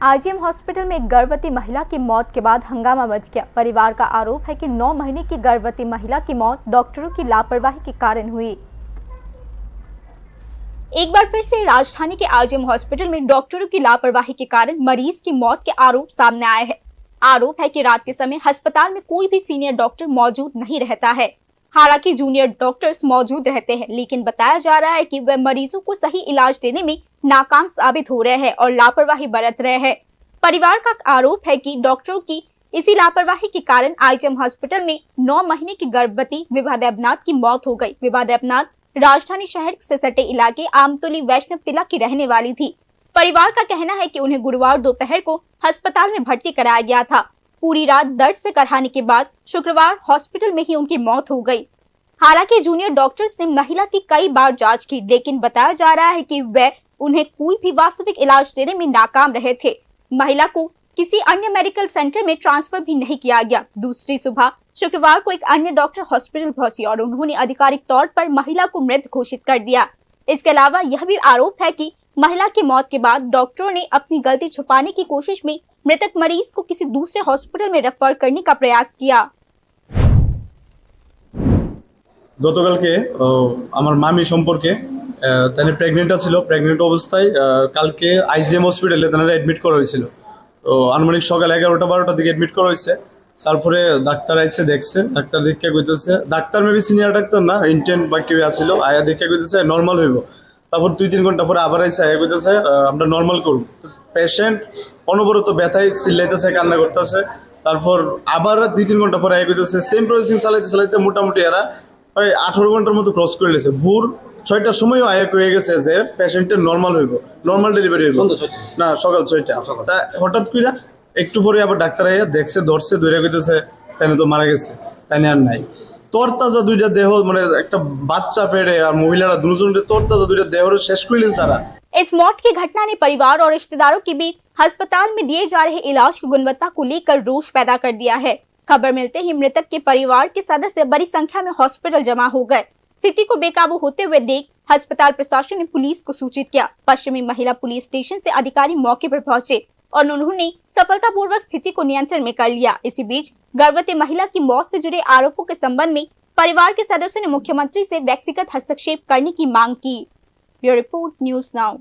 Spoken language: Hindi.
आईजीएम हॉस्पिटल में एक गर्भवती महिला की मौत के बाद हंगामा मच गया। परिवार का आरोप है कि 9 महीने की गर्भवती महिला की मौत डॉक्टरों की लापरवाही के कारण हुई। एक बार फिर से राजधानी के आईजीएम हॉस्पिटल में डॉक्टरों की लापरवाही के कारण मरीज की मौत के आरोप सामने आए हैं। आरोप है कि रात के समय अस्पताल में कोई भी सीनियर डॉक्टर मौजूद नहीं रहता है। हालांकि जूनियर डॉक्टर्स मौजूद रहते हैं, लेकिन बताया जा रहा है कि वे मरीजों को सही इलाज देने में नाकाम साबित हो रहे हैं और लापरवाही बरत रहे हैं। परिवार का आरोप है कि डॉक्टरों की इसी लापरवाही के कारण आईजीएम हॉस्पिटल में 9 महीने की गर्भवती विभा देवनाथ की मौत हो गई। विभा देवनाथ राजधानी शहर से सटे इलाके आमतौली वैष्णव टिला की रहने वाली थी। परिवार का कहना है कि उन्हें गुरुवार दोपहर को अस्पताल में भर्ती कराया गया था। पूरी रात दर्द से कराने के बाद शुक्रवार हॉस्पिटल में ही उनकी मौत हो गई। हालांकि जूनियर डॉक्टर्स ने महिला की कई बार जांच की, लेकिन बताया जा रहा है कि वे उन्हें कोई भी वास्तविक इलाज देने में नाकाम रहे थे। महिला को किसी अन्य मेडिकल सेंटर में ट्रांसफर भी नहीं किया गया। दूसरी सुबह शुक्रवार को एक अन्य डॉक्टर हॉस्पिटल पहुंची और उन्होंने आधिकारिक तौर पर महिला को मृत घोषित कर दिया। इसके अलावा यह भी आरोप है कि महिला की मौत के बाद डॉक्टरों ने अपनी गलती छुपाने की कोशिश में मृतक मरीज को किसी दूसरे हॉस्पिटल में रेफर करने का प्रयास किया। গতকালকে আমার মামি সম্পর্কে তাদের প্রেগনেন্ট ছিল। প্রেগনেন্ট অবস্থায় কালকে আইজিএম হসপিটালে তাদের অ্যাডমিট করা হয়েছিল। তো আনুমানিক সকাল 11টা-12টার দিকে অ্যাডমিট করা হয়েছে। তারপরে ডাক্তার আইসে দেখছে, ডাক্তার দেখে কইতেছে, ডাক্তার মেবি সিনিয়র ডাক্তার না, ইন্টার্ন বা কেউ আসছিল, আয়া দেখে কইতেছে নর্মাল হইব। তারপর 2-3 ঘন্টা পরে আবার আইসে আয়া কইতেছে আমরা নর্মাল করব। পেশেন্ট অনবরত ব্যথায় চিল্লাইতেছে, কান্না করতেছে। তারপর আবার 2-3 ঘন্টা পরে আয়া কইতেছে সেম প্রসেসিং চালাইতে চালাইতে মোটামুটি এরা 18 ঘন্টার মতো ক্রস করে লেছে। ভোর 6টার সময়ও আয়া হয়ে গেছে যে পেশেন্টের নর্মাল হইব, নর্মাল ডেলিভারি হইব না, সকাল 6টা। তা হঠাৎ করে একটু পরে আবার ডাক্তার আইয়া দেখছে, ধরছে, ধরে কইতেছে তাই তো মারা গেছে, তাই আর নাই। তরতাজা দুইটা দেহ, মানে একটা বাচ্চা পেটে আর মহিলারা দুজনের তরতাজা দুইটা দেহ শেষ করে লেছে তারা। इस मौत की घटना ने परिवार और रिश्तेदारों के बीच अस्पताल में दिए जा रहे इलाज की गुणवत्ता को लेकर रोष पैदा कर दिया है। खबर मिलते ही मृतक के परिवार के सदस्य बड़ी संख्या में हॉस्पिटल जमा हो गए। स्थिति को बेकाबू होते हुए देख अस्पताल प्रशासन ने पुलिस को सूचित किया। पश्चिमी महिला पुलिस स्टेशन से अधिकारी मौके पर पहुंचे और उन्होंने सफलतापूर्वक स्थिति को नियंत्रण में कर लिया। इसी बीच गर्भवती महिला की मौत से जुड़े आरोपों के संबंध में परिवार के सदस्यों ने मुख्यमंत्री से व्यक्तिगत हस्तक्षेप करने की मांग की। Bureau report, news now.